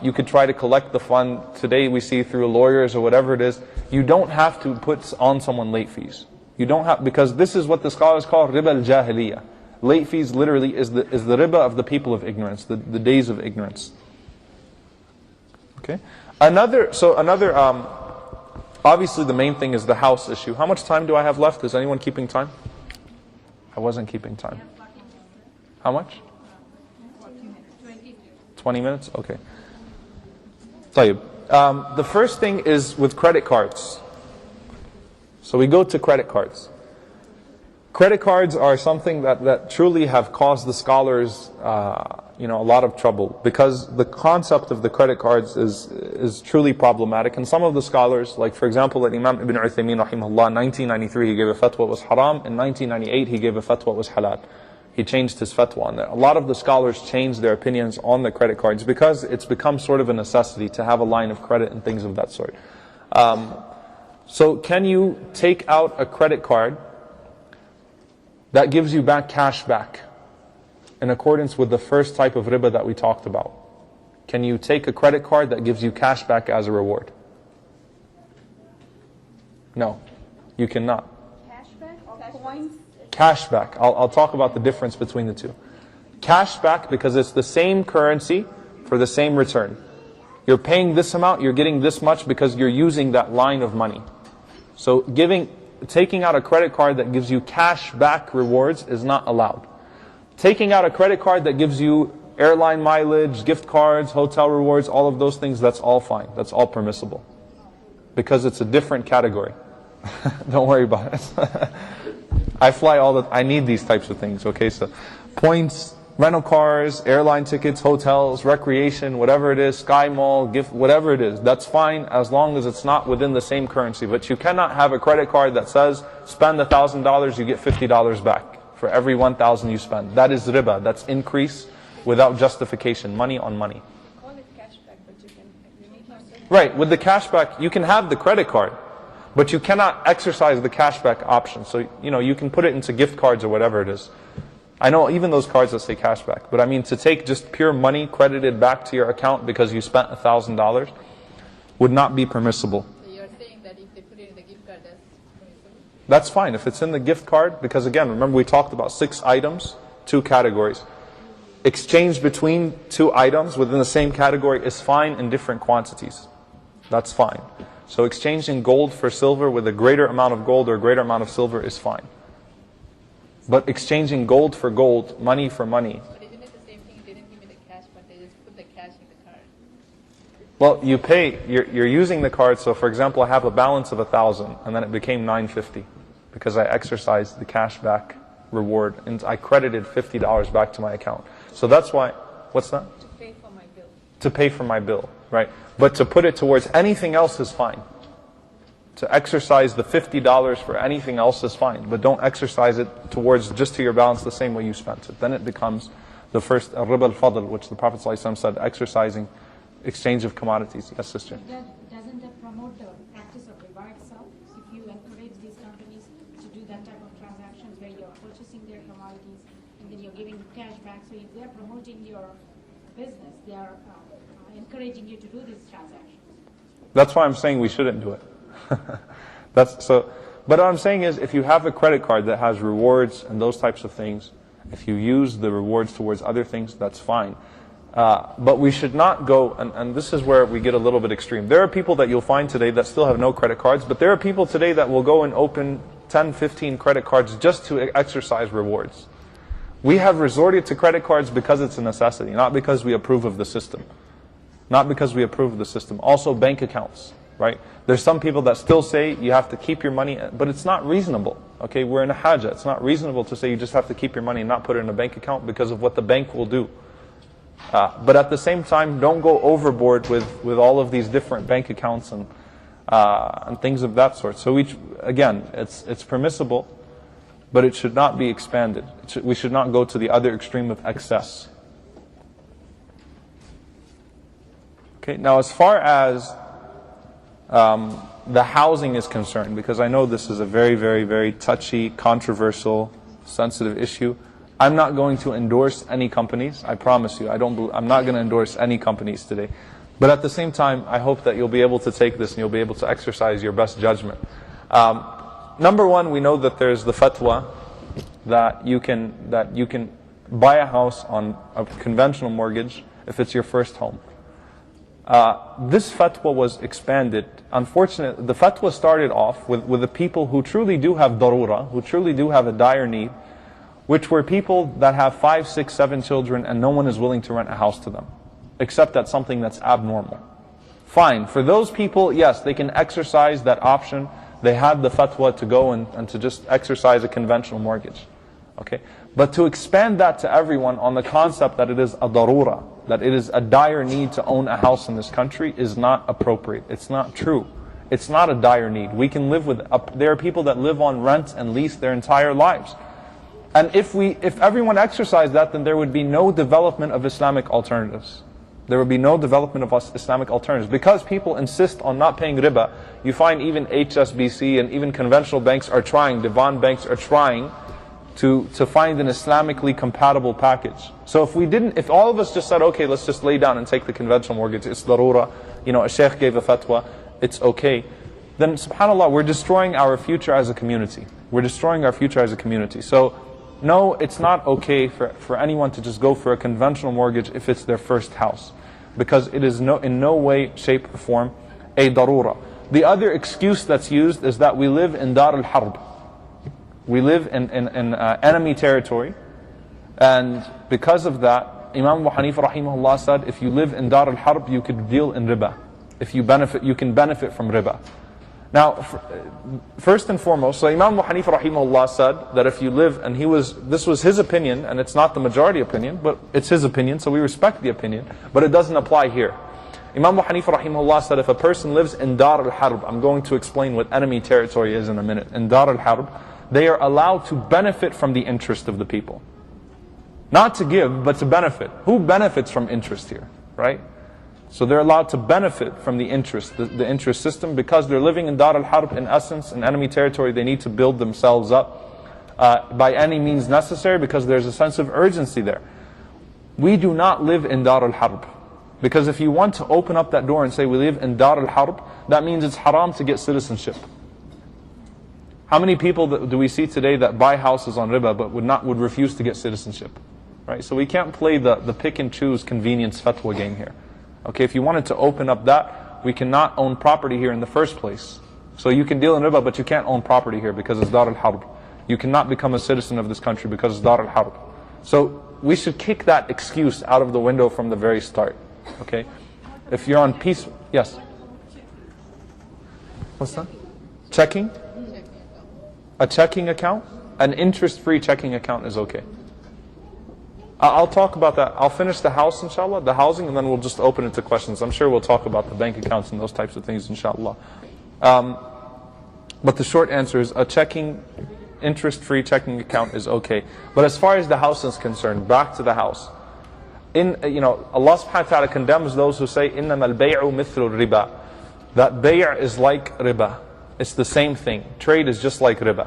you could try to collect the fund. Today we see through lawyers or whatever it is. You don't have to put on someone late fees. You don't have, because this is what the scholars call riba al-jahiliyyah. Late fees literally is the riba of the people of ignorance, the days of ignorance. Okay. Obviously the main thing is the house issue. How much time do I have left? Is anyone keeping time? I wasn't keeping time. How much? 20 minutes? Okay. طيب. The first thing is with credit cards. So we go to credit cards. Credit cards are something that truly have caused the scholars a lot of trouble, because the concept of the credit cards is truly problematic. And some of the scholars, like for example, Imam Ibn Uthaymeen rahimahullah, in 1993 he gave a fatwa it was haram, in 1998 he gave a fatwa it was halal. He changed his fatwa on that. A lot of the scholars changed their opinions on the credit cards because it's become sort of a necessity to have a line of credit and things of that sort. So can you take out a credit card that gives you back cash back, in accordance with the first type of riba that we talked about? Can you take a credit card that gives you cash back as a reward? No, you cannot. Cashback or points? Cashback. I'll talk about the difference between the two. Cashback, because it's the same currency for the same return. You're paying this amount, you're getting this much because you're using that line of money. So taking out a credit card that gives you cash back rewards is not allowed. Taking out a credit card that gives you airline mileage, gift cards, hotel rewards, all of those things, that's all fine. That's all permissible. Because it's a different category. Don't worry about it. I need these types of things, okay? So points, rental cars, airline tickets, hotels, recreation, whatever it is, Sky Mall, gift, whatever it is, that's fine as long as it's not within the same currency. But you cannot have a credit card that says, spend $1,000, you get $50 back for every 1,000 you spend. That is riba. That's increase without justification. Money on money. Call it cashback, but you need to. Right, with the cashback, you can have the credit card. But you cannot exercise the cashback option. So, you can put it into gift cards or whatever it is. I know even those cards that say cashback. But I mean, to take just pure money credited back to your account because you spent $1,000 would not be permissible. So you're saying that if they put it in the gift card, that's permissible? That's fine. If it's in the gift card, because again, remember we talked about 6 items, 2 categories. Exchange between 2 items within the same category is fine in different quantities. That's fine. So exchanging gold for silver with a greater amount of gold or a greater amount of silver is fine. But exchanging gold for gold, money for money. But isn't it the same thing? They didn't give me the cash, but they just put the cash in the card. Well, you pay, you're using the card. So for example, I have a balance of 1,000 and then it became 950 because I exercised the cashback reward and I credited $50 back to my account. So that's why, what's that? To pay for my bill. To pay for my bill, right? But to put it towards anything else is fine. To exercise the $50 for anything else is fine. But don't exercise it towards just to your balance the same way you spent it. Then it becomes the first Riba al-Fadl, which the Prophet ﷺ said, exercising exchange of commodities. Yes, sister? Doesn't that promote the practice of riba itself? If you encourage these companies to do that type of transactions where you're purchasing their commodities and then you're giving cash back, so if they're promoting your business, they are encouraging you to do these transactions. That's why I'm saying we shouldn't do it. But what I'm saying is, if you have a credit card that has rewards and those types of things, if you use the rewards towards other things, that's fine. But we should not go, and this is where we get a little bit extreme. There are people that you'll find today that still have no credit cards, but there are people today that will go and open 10, 15 credit cards just to exercise rewards. We have resorted to credit cards because it's a necessity, not because we approve of the system. Not because we approve of the system. Also bank accounts, right? There's some people that still say you have to keep your money, but it's not reasonable. Okay, we're in a haja. It's not reasonable to say you just have to keep your money and not put it in a bank account because of what the bank will do. But at the same time, don't go overboard with all of these different bank accounts and things of that sort. So again, it's permissible, but it should not be expanded. We should not go to the other extreme of excess. Okay, now as far as the housing is concerned, because I know this is a very, very, very touchy, controversial, sensitive issue, I'm not going to endorse any companies. I promise you, I'm not going to endorse any companies today. But at the same time, I hope that you'll be able to take this and you'll be able to exercise your best judgment. Number one, we know that there's the fatwa that you can buy a house on a conventional mortgage if it's your first home. This fatwa was expanded. Unfortunately, the fatwa started off with the people who truly do have darura, who truly do have a dire need, which were people that have 5, 6, 7 children and no one is willing to rent a house to them, except that's something that's abnormal. Fine, for those people, yes, they can exercise that option. They had the fatwa to go and to just exercise a conventional mortgage. Okay, but to expand that to everyone on the concept that it is a darura, that it is a dire need to own a house in this country, is not appropriate. It's not true. It's not a dire need. We can live with, there are people that live on rent and lease their entire lives. And if everyone exercised that, then there would be no development of Islamic alternatives. There would be no development of Islamic alternatives. Because people insist on not paying riba, you find even HSBC and even conventional banks are trying, Divan banks are trying to find an Islamically compatible package. So if all of us just said, okay, let's just lay down and take the conventional mortgage, it's darura, a sheikh gave a fatwa, it's okay, then subhanAllah, we're destroying our future as a community. We're destroying our future as a community. So, no, it's not okay for anyone to just go for a conventional mortgage if it's their first house. Because it is in no way, shape, or form a darura. The other excuse that's used is that we live in Dar al-Harb. We live in enemy territory. And because of that, Imam Abu Hanifa rahimahullah said, if you live in Dar al-Harb, you could deal in riba. If you can benefit from riba. Now, first and foremost, so Imam Abu Hanifa rahimahullah said that if you live, and this was his opinion, and it's not the majority opinion, but it's his opinion, so we respect the opinion, but it doesn't apply here. Imam Abu Hanifa rahimahullah said if a person lives in Dar al-Harb, I'm going to explain what enemy territory is in a minute, in Dar al-Harb, they are allowed to benefit from the interest of the people. Not to give, but to benefit. Who benefits from interest here, right? So they're allowed to benefit from the interest, the interest system, because they're living in Dar al-Harb, in essence, in enemy territory. They need to build themselves up by any means necessary, because there's a sense of urgency there. We do not live in Dar al-Harb. Because if you want to open up that door and say we live in Dar al-Harb, that means it's haram to get citizenship. How many people do we see today that buy houses on riba but would refuse to get citizenship? Right? So we can't play the pick and choose convenience fatwa game here. Okay, if you wanted to open up that, we cannot own property here in the first place. So you can deal in riba, but you can't own property here because it's Dar al-Harb. You cannot become a citizen of this country because it's Dar al-Harb. So we should kick that excuse out of the window from the very start. Okay? If you're on peace, yes? What's that? Checking? A checking account? An interest-free checking account is okay. I'll talk about that. I'll finish the house, inshallah, the housing, and then we'll just open it to questions. I'm sure we'll talk about the bank accounts and those types of things, inshallah. But the short answer is a checking, interest-free checking account is okay. But as far as the house is concerned, back to the house. Allah subhanahu wa ta'ala condemns those who say, إِنَّمَا الْبَيْعُ مِثْلُ الرِّبَى. That bay' is like riba. It's the same thing. Trade is just like riba.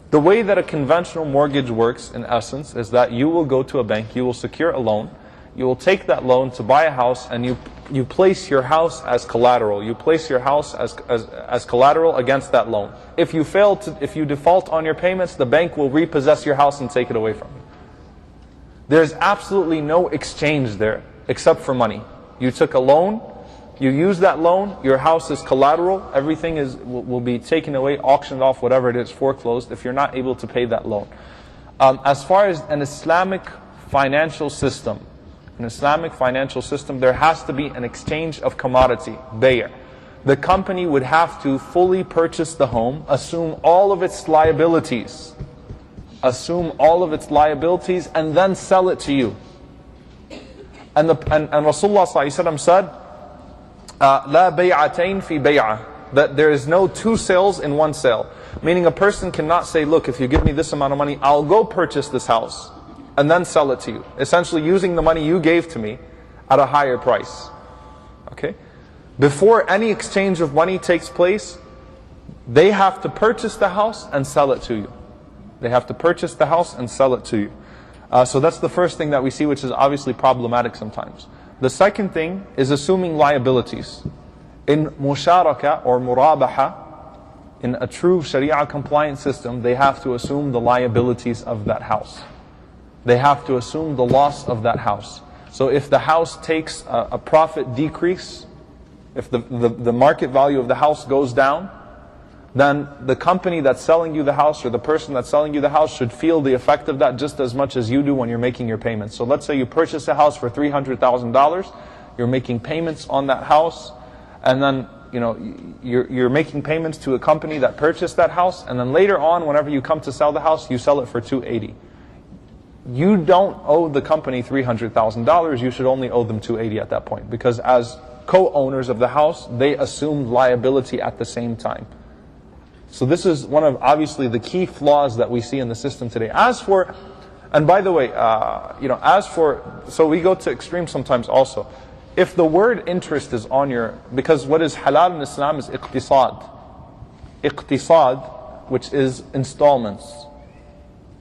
The way that a conventional mortgage works, in essence, is that you will go to a bank, you will secure a loan, you will take that loan to buy a house, and you place your house as collateral. You place your house as collateral against that loan. If you default on your payments, the bank will repossess your house and take it away from you. There's absolutely no exchange there, except for money. You took a loan, you use that loan, your house is collateral, everything will be taken away, auctioned off, whatever it is, foreclosed, if you're not able to pay that loan. As far as an Islamic financial system, there has to be an exchange of commodity, bay'. The company would have to fully purchase the home, assume all of its liabilities, and then sell it to you. And Rasulullah ﷺ said, La bay'atayn fi bay'ah, that there is no two sales in one sale. Meaning a person cannot say, look, if you give me this amount of money, I'll go purchase this house and then sell it to you. Essentially using the money you gave to me at a higher price. Okay? Before any exchange of money takes place, they have to purchase the house and sell it to you. They have to purchase the house and sell it to you. So that's the first thing that we see, which is obviously problematic sometimes. The second thing is assuming liabilities. In musharaka or murabaha, in a true Sharia compliant system, they have to assume the liabilities of that house. They have to assume the loss of that house. So if the house takes a profit decrease, if the market value of the house goes down, then the company that's selling you the house or the person that's selling you the house should feel the effect of that just as much as you do when you're making your payments. So let's say you purchase a house for $300,000, you're making payments on that house, and then you're making payments to a company that purchased that house, and then later on, whenever you come to sell the house, you sell it for $280,000. You don't owe the company $300,000, you should only owe them $280,000 at that point, because as co-owners of the house, they assumed liability at the same time. So this is one of, obviously, the key flaws that we see in the system today. And by the way, so we go to extremes sometimes also. If the word interest is on because what is halal in Islam is iqtisad. Iqtisad, which is installments.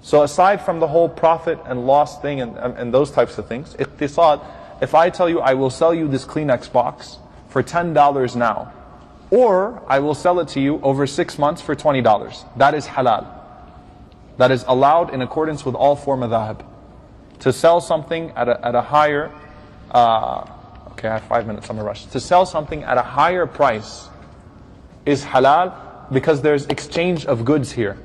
So aside from the whole profit and loss thing and those types of things, iqtisad, if I tell you I will sell you this Kleenex box for $10 now, or I will sell it to you over 6 months for $20. That is halal. That is allowed in accordance with all four madhahib. To sell something at a higher, okay, I have 5 minutes, I'm in a rush. To sell something at a higher price is halal because there's exchange of goods here.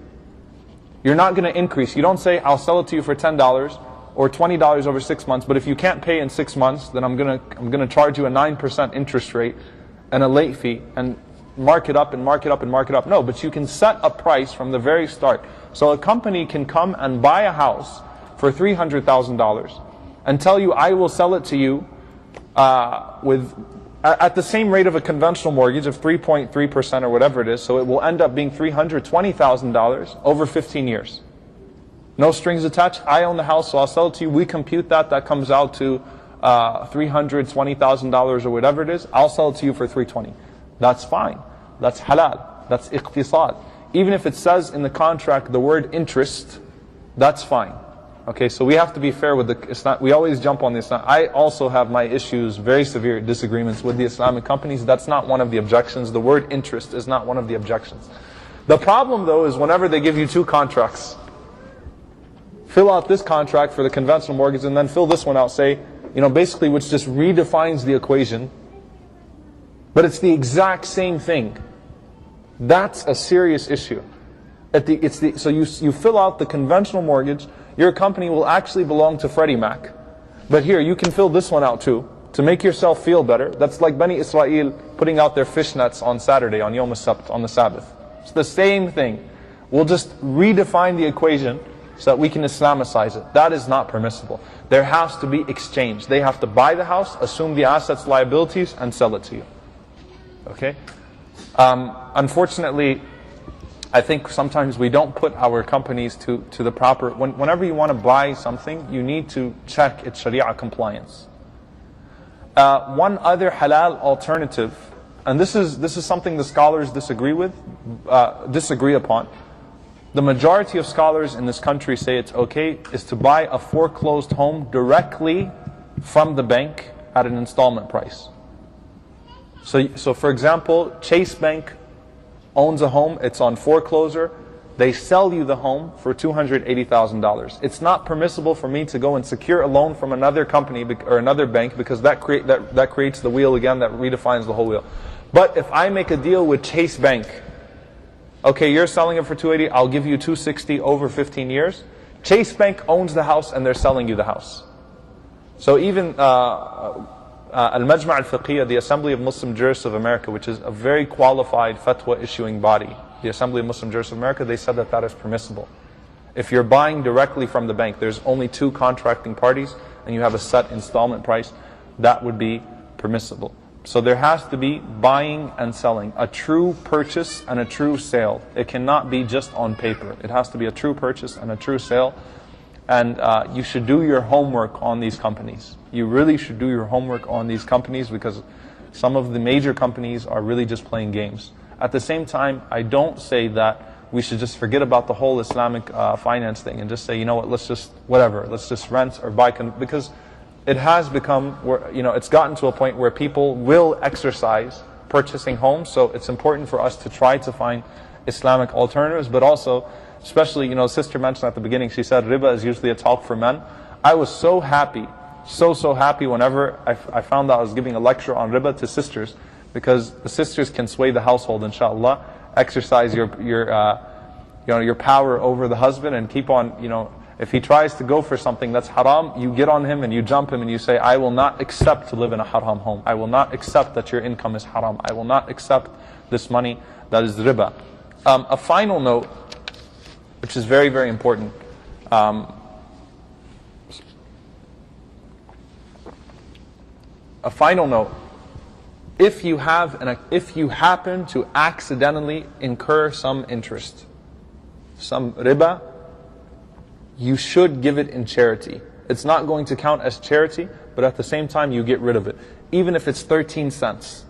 You're not going to increase. You don't say, I'll sell it to you for $10 or $20 over 6 months, but if you can't pay in 6 months, then I'm gonna charge you a 9% interest rate and a late fee, and mark it up and mark it up and mark it up. No, but you can set a price from the very start. So a company can come and buy a house for $300,000 and tell you, I will sell it to you at the same rate of a conventional mortgage of 3.3% or whatever it is, so it will end up being $320,000 over 15 years. No strings attached. I own the house, so I'll sell it to you. We compute that comes out to $320,000 or whatever it is, I'll sell it to you for $320,000. That's fine. That's halal. That's iqtisad. Even if it says in the contract the word interest, that's fine. Okay, so we have to be fair with the, we always jump on this. I also have my issues, very severe disagreements with the Islamic companies. That's not one of the objections. The word interest is not one of the objections. The problem though is whenever they give you two contracts, fill out this contract for the conventional mortgage and then fill this one out, say, basically which just redefines the equation, but it's the exact same thing. That's a serious issue. So you fill out the conventional mortgage, your company will actually belong to Freddie Mac. But here, you can fill this one out too, to make yourself feel better. That's like Bani Israel putting out their fishnets on Saturday, on Yom Sabt, on the Sabbath. It's the same thing. We'll just redefine the equation so that we can Islamicize it. That is not permissible. There has to be exchange. They have to buy the house, assume the assets, liabilities, and sell it to you. Okay? Unfortunately, I think sometimes we don't put our companies to the proper... Whenever you want to buy something, you need to check its Sharia compliance. One other halal alternative, and this is something the scholars disagree upon. The majority of scholars in this country say it's okay, is to buy a foreclosed home directly from the bank at an installment price. So for example, Chase Bank owns a home, it's on foreclosure, they sell you the home for $280,000. It's not permissible for me to go and secure a loan from another company or another bank, because that creates the wheel again, that redefines the whole wheel. But if I make a deal with Chase Bank, okay, you're selling it for $280, I'll give you $260 over 15 years. Chase Bank owns the house and they're selling you the house. So even Al-Majma' al-Fiqhiyya, the Assembly of Muslim Jurists of America, which is a very qualified fatwa issuing body, the Assembly of Muslim Jurists of America, they said that is permissible. If you're buying directly from the bank, there's only two contracting parties, and you have a set installment price, that would be permissible. So there has to be buying and selling, a true purchase and a true sale. It cannot be just on paper. It has to be a true purchase and a true sale. And you should do your homework on these companies. You really should do your homework on these companies, because some of the major companies are really just playing games. At the same time, I don't say that we should just forget about the whole Islamic finance thing and just say, you know what, let's just rent or buy, because it has become, it's gotten to a point where people will exercise purchasing homes. So it's important for us to try to find Islamic alternatives, but also, especially, sister mentioned at the beginning, she said riba is usually a talk for men. I was so happy, so happy whenever I found out I was giving a lecture on riba to sisters, because the sisters can sway the household, inshallah, exercise your power over the husband, and keep on, if he tries to go for something that's haram, you get on him and you jump him and you say, I will not accept to live in a haram home. I will not accept that your income is haram. I will not accept this money that is riba. A final note, which is very, very important. A final note. If you happen to accidentally incur some interest, some riba, you should give it in charity. It's not going to count as charity, but at the same time you get rid of it. Even if it's 13 cents.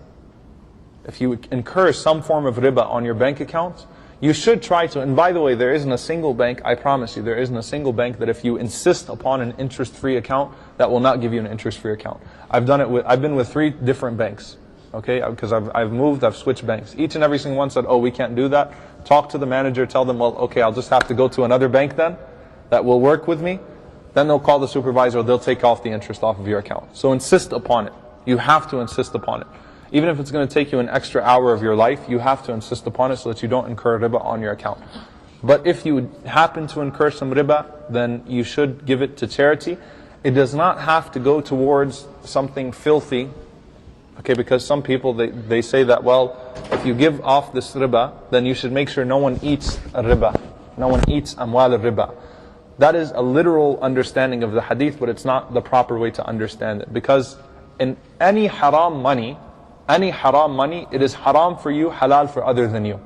If you incur some form of riba on your bank account, you should try to, and by the way, there isn't a single bank, I promise you, there isn't a single bank that if you insist upon an interest-free account, that will not give you an interest-free account. I've been with 3 different banks, okay, because I've moved, I've switched banks. Each and every single one said, oh, we can't do that. Talk to the manager, tell them, well, okay, I'll just have to go to another bank then, that will work with me. Then they'll call the supervisor, they'll take off the interest off of your account. So insist upon it. You have to insist upon it. Even if it's going to take you an extra hour of your life, you have to insist upon it so that you don't incur riba on your account. But if you happen to incur some riba, then you should give it to charity. It does not have to go towards something filthy. Okay, because some people, they say that, well, if you give off this riba, then you should make sure no one eats riba. No one eats amwal riba. That is a literal understanding of the hadith, but it's not the proper way to understand it. Because in any haram money, it is haram for you, halal for other than you.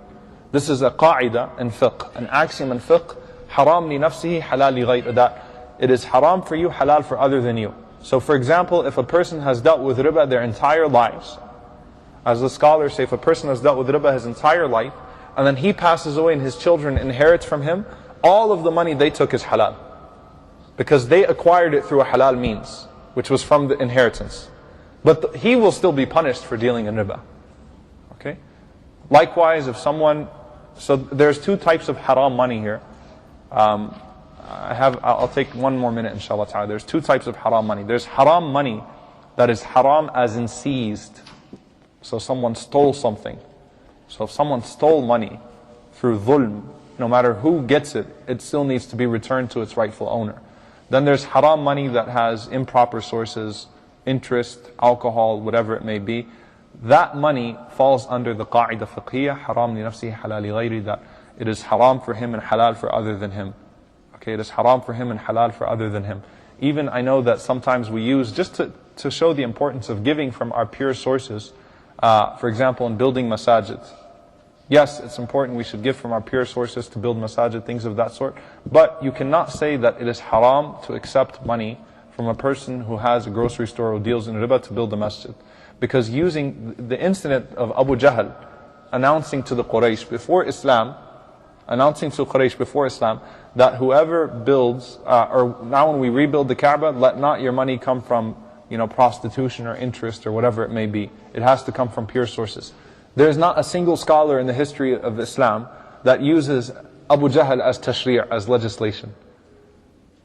This is a qaida in fiqh, an axiom in fiqh, haram li nafsihi, halal li ghayr, that it is haram for you, halal for other than you. So for example, if a person has dealt with riba their entire lives, as the scholars say, if a person has dealt with riba his entire life, and then he passes away and his children inherit from him, all of the money they took is halal. Because they acquired it through a halal means, which was from the inheritance. But he will still be punished for dealing in riba. Okay? Likewise, if someone, so there's two types of haram money here. I'll take one more minute inshallah ta'ala. There's two types of haram money. There's haram money that is haram as in seized. So someone stole something. So if someone stole money through dhulm, no matter who gets it, it still needs to be returned to its rightful owner. Then there's haram money that has improper sources, interest, alcohol, whatever it may be. That money falls under the qa'idah fiqhiyah, haram li nafsihi halal li ghayri, that it is haram for him and halal for other than him. Okay, it is haram for him and halal for other than him. Even I know that sometimes we use, just to show the importance of giving from our pure sources, for example, in building masajid. Yes, it's important we should give from our pure sources to build masajid, things of that sort. But you cannot say that it is haram to accept money from a person who has a grocery store or deals in riba to build a masjid. Because using the incident of Abu Jahl announcing to the Quraysh before Islam, that whoever builds, or now when we rebuild the Kaaba, let not your money come from, prostitution or interest or whatever it may be. It has to come from pure sources. There is not a single scholar in the history of Islam that uses Abu Jahl as tashri', as legislation.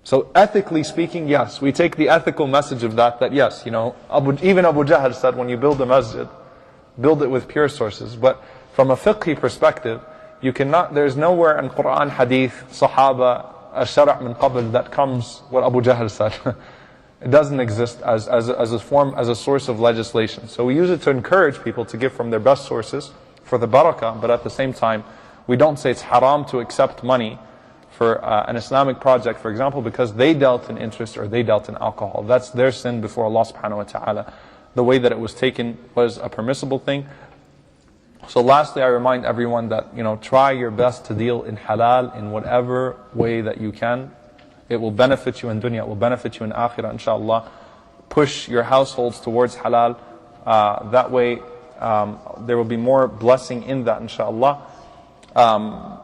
So ethically speaking, yes, we take the ethical message of that yes, even Abu Jahl said when you build a masjid, build it with pure sources. But from a fiqhi perspective, you cannot, there's nowhere in Quran, Hadith, Sahaba, Ash-Shara' min qabl that comes what Abu Jahl said. It doesn't exist as a form, as a source of legislation. So we use it to encourage people to give from their best sources for the barakah, but at the same time, we don't say it's haram to accept money for an Islamic project, for example, because they dealt in interest or they dealt in alcohol. That's their sin before Allah subhanahu wa ta'ala. The way that it was taken was a permissible thing. So lastly, I remind everyone that, try your best to deal in halal in whatever way that you can. It will benefit you in dunya, it will benefit you in akhirah, inshallah. Push your households towards halal. That way, there will be more blessing in that, inshallah. Imam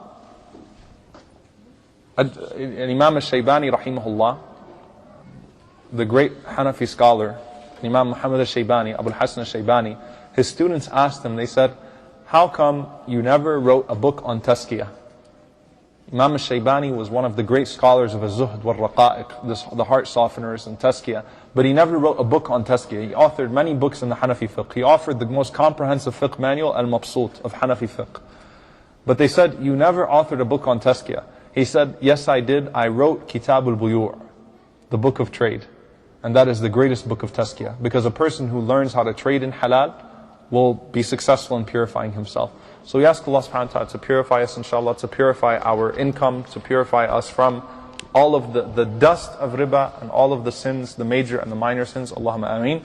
al-Shaybani, rahimahullah, the great Hanafi scholar, Imam Muhammad al-Shaybani, Abu al-Hasan al-Shaybani, his students asked him, they said, how come you never wrote a book on tazkiyah? Imam al-Shaybani was one of the great scholars of az-zuhd wal-raqa'iq, the heart softeners and tazkiyah, but he never wrote a book on tazkiyah. He authored many books in the Hanafi fiqh. He authored the most comprehensive fiqh manual, al-Mabsut, of Hanafi fiqh. But they said, you never authored a book on tazkiyah. He said, yes I did, I wrote Kitab al-Buyu', the book of trade. And that is the greatest book of tazkiyah. Because a person who learns how to trade in halal will be successful in purifying himself. So we ask Allah subhanahu wa ta'ala to purify us, inshallah, to purify our income, to purify us from all of the dust of riba and all of the sins, the major and the minor sins. Allahumma ameen.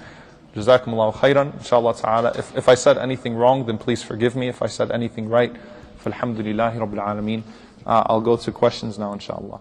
Jazakumullahu khairan. Inshallah ta'ala. If I said anything wrong, then please forgive me. If I said anything right, falhamdulillahi rabbil alameen. I'll go to questions now, inshallah.